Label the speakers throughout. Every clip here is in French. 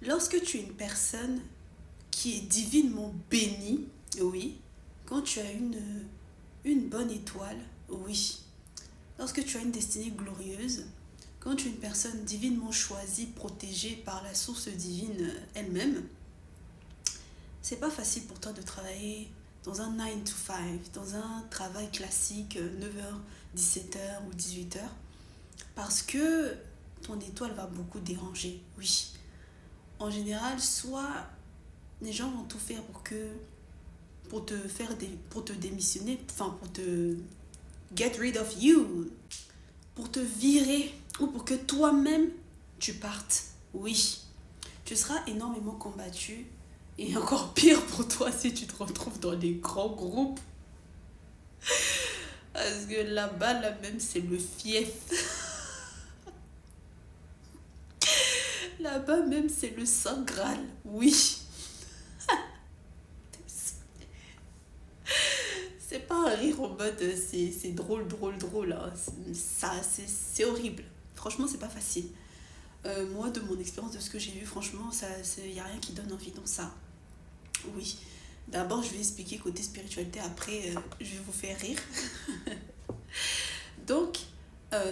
Speaker 1: Lorsque tu es une personne qui est divinement bénie, oui, quand tu as une bonne étoile, oui, lorsque tu as une destinée glorieuse, quand tu es une personne divinement choisie, protégée par la source divine elle-même, c'est pas facile pour toi de travailler dans un 9 to 5, dans un travail classique, 9h, 17h ou 18h, parce que ton étoile va beaucoup déranger, oui. En général, soit les gens vont tout faire pour te démissionner, enfin pour te get rid of you, pour te virer ou pour que toi-même tu partes. Oui, tu seras énormément combattu et encore pire pour toi si tu te retrouves dans des grands groupes. Parce que là-bas, là même, c'est le fief. Là-bas même, c'est le Saint Graal. Oui. C'est pas un rire en mode c'est drôle, drôle, drôle. Hein. C'est horrible. Franchement, c'est pas facile. Moi, de mon expérience, de ce que j'ai vu, franchement, il n'y a rien qui donne envie dans ça. Oui. D'abord, je vais expliquer côté spiritualité. Après, je vais vous faire rire. Donc,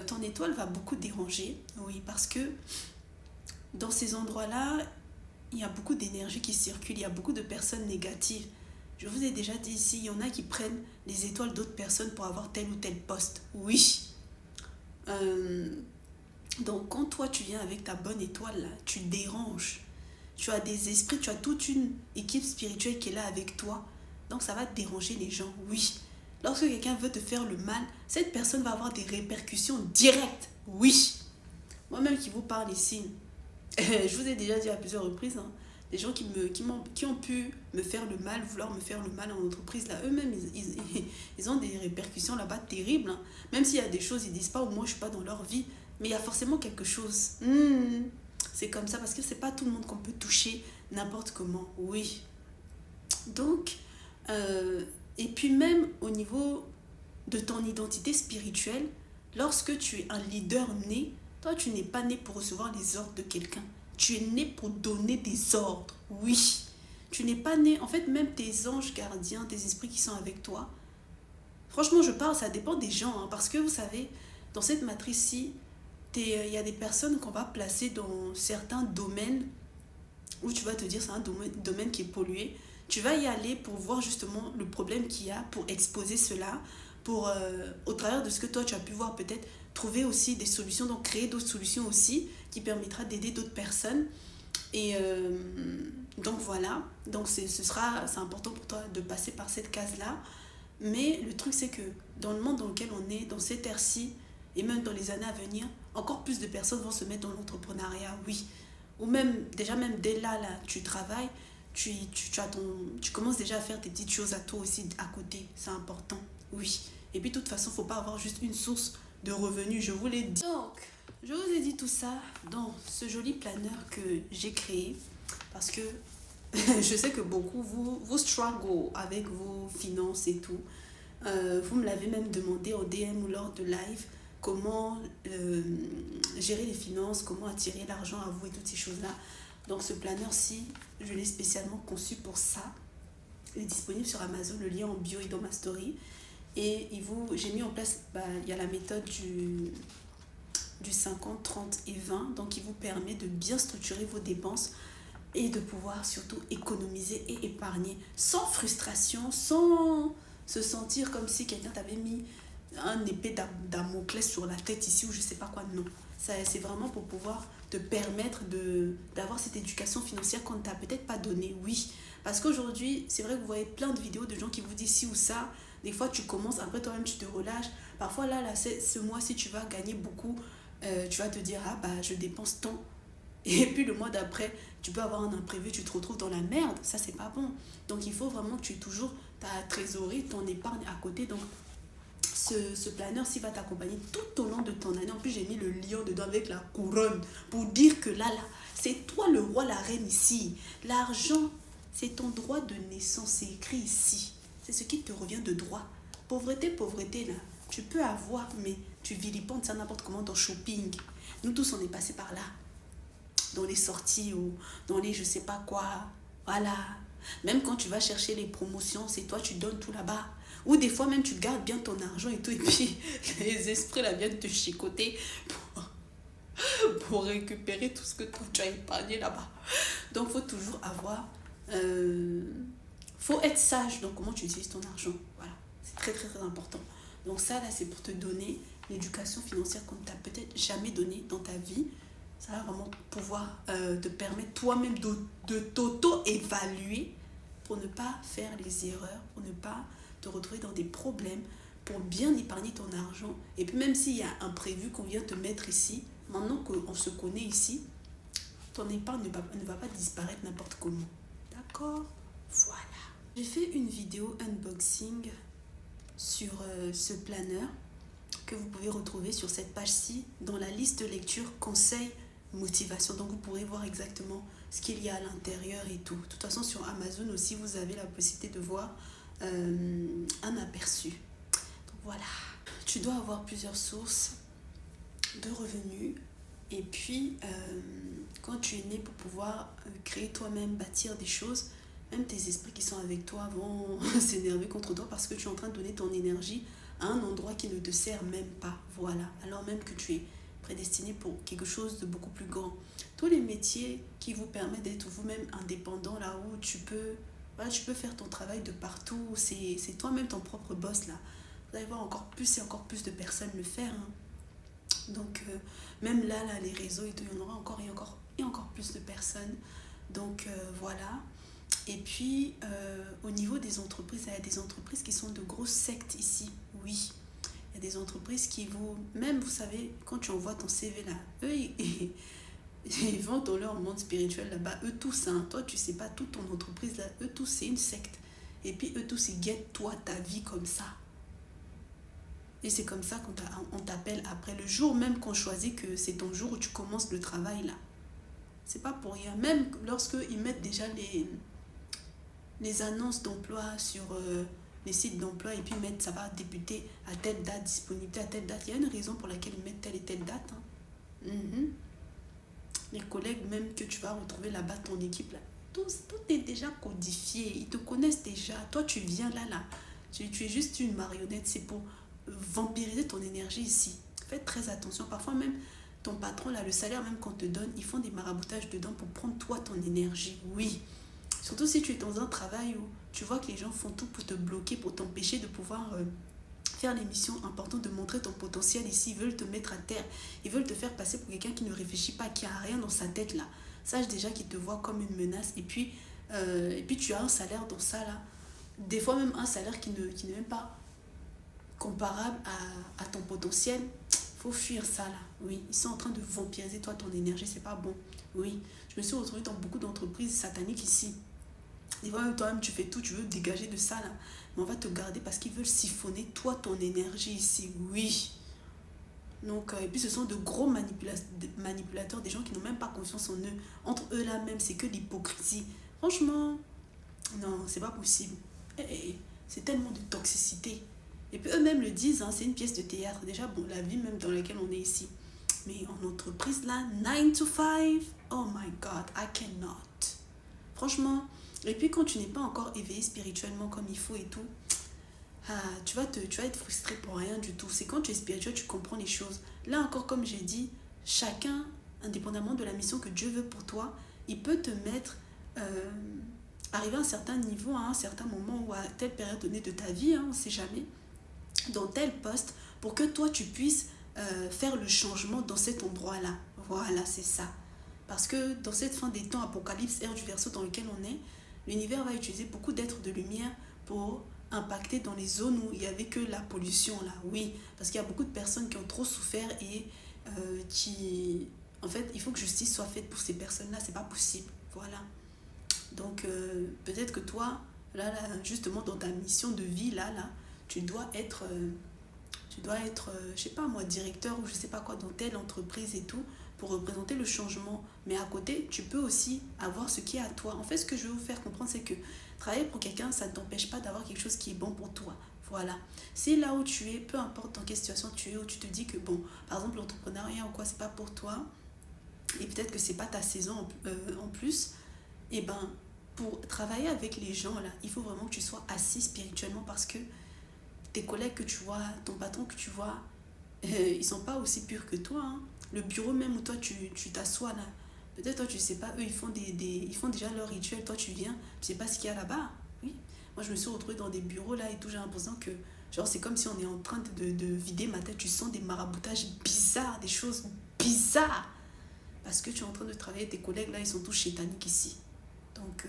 Speaker 1: ton étoile va beaucoup déranger. Oui, parce que dans ces endroits-là, il y a beaucoup d'énergie qui circule. Il y a beaucoup de personnes négatives. Je vous ai déjà dit ici, il y en a qui prennent les étoiles d'autres personnes pour avoir tel ou tel poste. Oui. Euh, donc, quand toi, tu viens avec ta bonne étoile, là, tu déranges. Tu as des esprits, tu as toute une équipe spirituelle qui est là avec toi. Donc, ça va déranger les gens. Oui. Lorsque quelqu'un veut te faire le mal, cette personne va avoir des répercussions directes. Oui. Moi-même qui vous parle ici, je vous ai déjà dit à plusieurs reprises, hein, des gens qui ont pu me faire le mal, vouloir me faire le mal en entreprise, là, eux-mêmes, ils ont des répercussions là-bas terribles. Hein. Même s'il y a des choses, ils disent pas, ou moi je suis pas dans leur vie, mais il y a forcément quelque chose. C'est comme ça, parce que c'est pas tout le monde qu'on peut toucher n'importe comment. Oui. Donc, et puis même au niveau de ton identité spirituelle, lorsque tu es un leader né, toi tu n'es pas né pour recevoir les ordres de quelqu'un. Tu es né pour donner des ordres. Oui. Tu n'es pas né, en fait même tes anges gardiens, tes esprits qui sont avec toi. Franchement je parle, ça dépend des gens. Hein, parce que vous savez, dans cette matrice-ci, il y a des personnes qu'on va placer dans certains domaines où tu vas te dire c'est un domaine qui est pollué. Tu vas y aller pour voir justement le problème qu'il y a, pour exposer cela, pour, au travers de ce que toi tu as pu voir, peut-être trouver aussi des solutions, donc créer d'autres solutions aussi qui permettra d'aider d'autres personnes. Et donc voilà, donc c'est important pour toi de passer par cette case-là. Mais le truc c'est que dans le monde dans lequel on est, dans cette ère-ci, et même dans les années à venir, encore plus de personnes vont se mettre dans l'entrepreneuriat, oui. Ou même, déjà même dès là, tu travailles, tu commences déjà à faire tes petites choses à toi aussi à côté. C'est important, oui. Et puis de toute façon, il ne faut pas avoir juste une source de revenus, je vous l'ai dit. Donc, je vous ai dit tout ça dans ce joli planeur que j'ai créé. Parce que je sais que beaucoup, vous struggle avec vos finances et tout. Vous me l'avez même demandé en DM ou lors de live. Comment gérer les finances, comment attirer l'argent à vous et toutes ces choses-là. Donc ce planeur-ci, je l'ai spécialement conçu pour ça. Il est disponible sur Amazon, le lien en bio est dans ma story. Et j'ai mis en place, il y a la méthode du 50, 30 et 20. Donc il vous permet de bien structurer vos dépenses et de pouvoir surtout économiser et épargner sans frustration, sans se sentir comme si quelqu'un t'avait mis un épée Damoclès sur la tête ici ou je sais pas quoi. Non, c'est vraiment pour pouvoir te permettre d'avoir cette éducation financière qu'on ne t'a peut-être pas donnée. Oui, parce qu'aujourd'hui c'est vrai que vous voyez plein de vidéos de gens qui vous disent ci ou ça. Des fois tu commences, après toi-même tu te relâches. Parfois là ce mois-ci tu vas gagner beaucoup, tu vas te dire je dépense tant. Et puis le mois d'après, tu peux avoir un imprévu, tu te retrouves dans la merde. Ça, c'est pas bon. Donc il faut vraiment que tu aies toujours ta trésorerie, ton épargne à côté. Donc ce planeur-ci va t'accompagner tout au long de ton année. En plus, j'ai mis le lion dedans avec la couronne pour dire que là, c'est toi le roi, la reine ici. L'argent, c'est ton droit de naissance. C'est écrit ici. C'est ce qui te revient de droit. Pauvreté, pauvreté, là. Tu peux avoir, mais tu vilipendes ça n'importe comment dans shopping. Nous tous, on est passés par là. dans les sorties ou dans les je sais pas quoi. Voilà. Même quand tu vas chercher les promotions, c'est toi, tu donnes tout là-bas. Ou des fois même, tu gardes bien ton argent et tout. Et puis, les esprits là viennent te chicoter pour récupérer tout ce que toi, tu as épargné là-bas. Donc, il faut toujours avoir... faut être sage dans comment tu utilises ton argent. Voilà. C'est très, très, très important. Donc ça, là, c'est pour te donner l'éducation financière qu'on ne t'a peut-être jamais donnée dans ta vie. Ça va vraiment pouvoir te permettre toi-même de t'auto-évaluer pour ne pas faire les erreurs, pour ne pas te retrouver dans des problèmes, pour bien épargner ton argent. Et puis même s'il y a un prévu qu'on vient te mettre ici, maintenant qu'on se connaît ici, ton épargne ne va pas disparaître n'importe comment. D'accord? Voilà. J'ai fait une vidéo unboxing sur ce planeur que vous pouvez retrouver sur cette page-ci dans la liste de lecture conseils motivation. Donc vous pourrez voir exactement ce qu'il y a à l'intérieur et tout. De toute façon sur Amazon aussi vous avez la possibilité de voir un aperçu. Donc voilà. Tu dois avoir plusieurs sources de revenus et puis quand tu es né pour pouvoir créer toi-même, bâtir des choses, même tes esprits qui sont avec toi vont s'énerver contre toi parce que tu es en train de donner ton énergie à un endroit qui ne te sert même pas. Voilà. Alors même que tu es prédestiné pour quelque chose de beaucoup plus grand. Tous les métiers qui vous permettent d'être vous-même indépendant, là où tu peux faire ton travail de partout, c'est toi-même ton propre boss là. Vous allez voir encore plus et encore plus de personnes le faire. Hein. Donc même là, les réseaux, il y en aura encore et encore plus de personnes. Donc voilà. Et puis, au niveau des entreprises, il y a des entreprises qui sont de grosses sectes ici, oui. Il y a des entreprises qui vous... Même, vous savez, quand tu envoies ton CV là, eux, ils vont dans leur monde spirituel là-bas. Eux tous, hein, toi, tu sais pas, toute ton entreprise là, eux tous, c'est une secte. Et puis, eux tous, ils guettent toi, ta vie comme ça. Et c'est comme ça qu'on t'appelle après. Le jour même qu'on choisit que c'est ton jour où tu commences le travail là. C'est pas pour rien. Même lorsqu'ils mettent déjà les annonces d'emploi sur les sites d'emploi et puis mettre ça va débuter à telle date, disponibilité à telle date. Il y a une raison pour laquelle ils mettent telle et telle date. Hein. Les collègues même que tu vas retrouver là-bas, ton équipe, là, tout est déjà codifié. Ils te connaissent déjà. Toi, tu viens là. Tu es juste une marionnette. C'est pour vampiriser ton énergie ici. Faites très attention. Parfois même, ton patron, là, le salaire même qu'on te donne, ils font des maraboutages dedans pour prendre toi ton énergie. Oui. Surtout si tu es dans un travail où tu vois que les gens font tout pour te bloquer, pour t'empêcher de pouvoir faire les missions importantes, de montrer ton potentiel ici. Ils veulent te mettre à terre. Ils veulent te faire passer pour quelqu'un qui ne réfléchit pas, qui n'a rien dans sa tête là. Sache déjà qu'ils te voient comme une menace. Et puis tu as un salaire dans ça là. Des fois même un salaire qui n'est même pas comparable à ton potentiel. Faut fuir ça là. Oui, ils sont en train de vampiriser toi ton énergie. C'est pas bon. Oui, je me suis retrouvée dans beaucoup d'entreprises sataniques ici. Des fois, toi-même, tu fais tout, tu veux dégager de ça, là. Mais on va te garder parce qu'ils veulent siphonner, toi, ton énergie ici. Oui. Donc, et puis, ce sont de gros manipulateurs, des gens qui n'ont même pas confiance en eux. Entre eux, là, même, c'est que l'hypocrisie. Franchement, non, c'est pas possible. C'est tellement de toxicité. Et puis, eux-mêmes le disent, hein, c'est une pièce de théâtre. Déjà, bon, la vie même dans laquelle on est ici. Mais en entreprise, là, 9 to 5, oh my God, I cannot. Franchement... Et puis quand tu n'es pas encore éveillé spirituellement comme il faut et tout, tu vas être frustré pour rien du tout. C'est quand tu es spirituel, tu comprends les choses. Là encore, comme j'ai dit, chacun, indépendamment de la mission que Dieu veut pour toi, il peut te mettre, arriver à un certain niveau, à un certain moment ou à telle période donnée de ta vie, hein, on ne sait jamais, dans tel poste, pour que toi tu puisses faire le changement dans cet endroit-là. Voilà, c'est ça. Parce que dans cette fin des temps, Apocalypse, ère du Verseau dans lequel on est, l'univers va utiliser beaucoup d'êtres de lumière pour impacter dans les zones où il n'y avait que la pollution là. Oui, parce qu'il y a beaucoup de personnes qui ont trop souffert et qui... En fait, il faut que justice soit faite pour ces personnes-là. C'est pas possible. Voilà. Donc, peut-être que toi, là, justement, dans ta mission de vie, là, tu dois être, je sais pas moi, directeur ou je sais pas quoi, dans telle entreprise et tout, pour représenter le changement. Mais à côté, tu peux aussi avoir ce qui est à toi. En fait, ce que je veux vous faire comprendre, c'est que travailler pour quelqu'un, ça ne t'empêche pas d'avoir quelque chose qui est bon pour toi. Voilà. Si là où tu es, peu importe dans quelle situation tu es, où tu te dis que, bon, par exemple, l'entrepreneuriat ou quoi, c'est pas pour toi, et peut-être que c'est pas ta saison en plus, et ben pour travailler avec les gens là, il faut vraiment que tu sois assis spirituellement parce que tes collègues que tu vois, ton patron que tu vois, ils sont pas aussi purs que toi, hein. Le bureau même où toi tu t'assois là, peut-être toi tu sais pas, eux ils font déjà leur rituel, toi tu viens, tu sais pas ce qu'il y a là-bas. Oui, moi je me suis retrouvée dans des bureaux là et tout, j'ai l'impression que genre c'est comme si on est en train de vider ma tête, tu sens des maraboutages bizarres, des choses bizarres, parce que tu es en train de travailler, tes collègues là ils sont tous chétaniques ici. Donc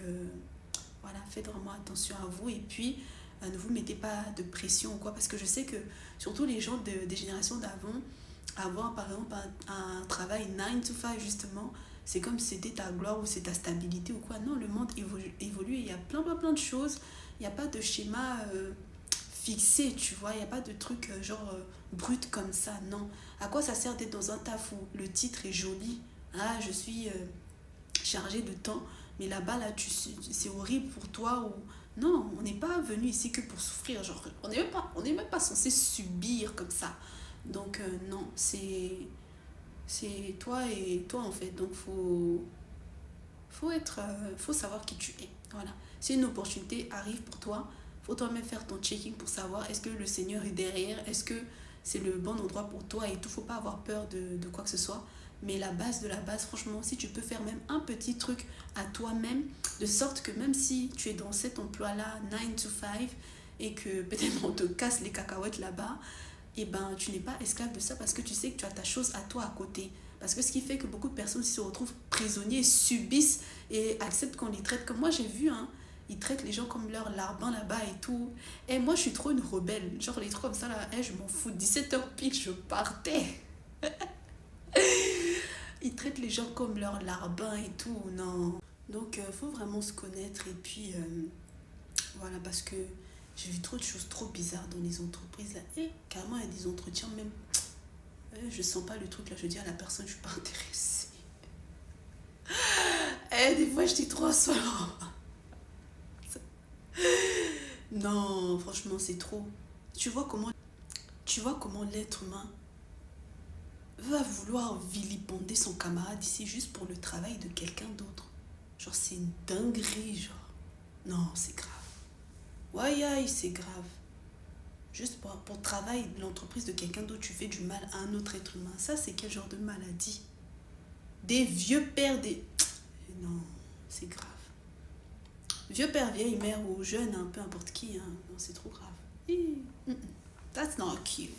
Speaker 1: voilà, faites vraiment attention à vous et puis ne vous mettez pas de pression ou quoi, parce que je sais que surtout les gens des générations d'avant, avoir par exemple un travail 9 to 5 justement, c'est comme si c'était ta gloire ou c'est ta stabilité ou quoi. Non, le monde évolue et il y a plein de choses. Il n'y a pas de schéma fixé, tu vois. Il n'y a pas de truc brut comme ça, non. À quoi ça sert d'être dans un taf où le titre est joli? Ah, je suis chargé de temps, mais là-bas, là, c'est horrible pour toi. Ou... Non, on n'est pas venu ici que pour souffrir. Genre, on n'est même pas censé subir comme ça. Donc, non, c'est toi et toi en fait. Donc, faut savoir qui tu es. Voilà. Si une opportunité arrive pour toi, faut toi-même faire ton checking pour savoir est-ce que le Seigneur est derrière, est-ce que c'est le bon endroit pour toi et tout. Faut pas avoir peur de quoi que ce soit. Mais la base de la base, franchement, si tu peux faire même un petit truc à toi-même, de sorte que même si tu es dans cet emploi-là, 9 to 5, et que peut-être on te casse les cacahuètes là-bas, et ben tu n'es pas esclave de ça parce que tu sais que tu as ta chose à toi à côté. Parce que ce qui fait que beaucoup de personnes se retrouvent prisonniers, subissent et acceptent qu'on les traite comme moi j'ai vu, hein. Ils traitent les gens comme leur larbin là-bas et tout. Et moi je suis trop une rebelle. Genre les trucs comme ça là, je m'en fous. 17h pile, je partais. Ils traitent les gens comme leur larbin et tout. Non. Donc faut vraiment se connaître et puis voilà parce que j'ai vu trop de choses trop bizarres dans les entreprises là. Et carrément il y a des entretiens même. Je sens pas le truc là, je dis à la personne je suis pas intéressée. Des fois je dis trop solo. Non, franchement c'est trop. Tu vois comment tu vois comment l'être humain va vouloir vilipender son camarade ici juste pour le travail de quelqu'un d'autre. Genre c'est une dinguerie genre. Non, c'est grave. Ouais, aïe, c'est grave. Juste pour le travail de l'entreprise de quelqu'un d'autre, tu fais du mal à un autre être humain. Ça, c'est quel genre de maladie? Des vieux pères, des... Non, c'est grave. Vieux père, vieille mère ou jeune, hein, peu importe qui, hein. Non, c'est trop grave. That's not cute.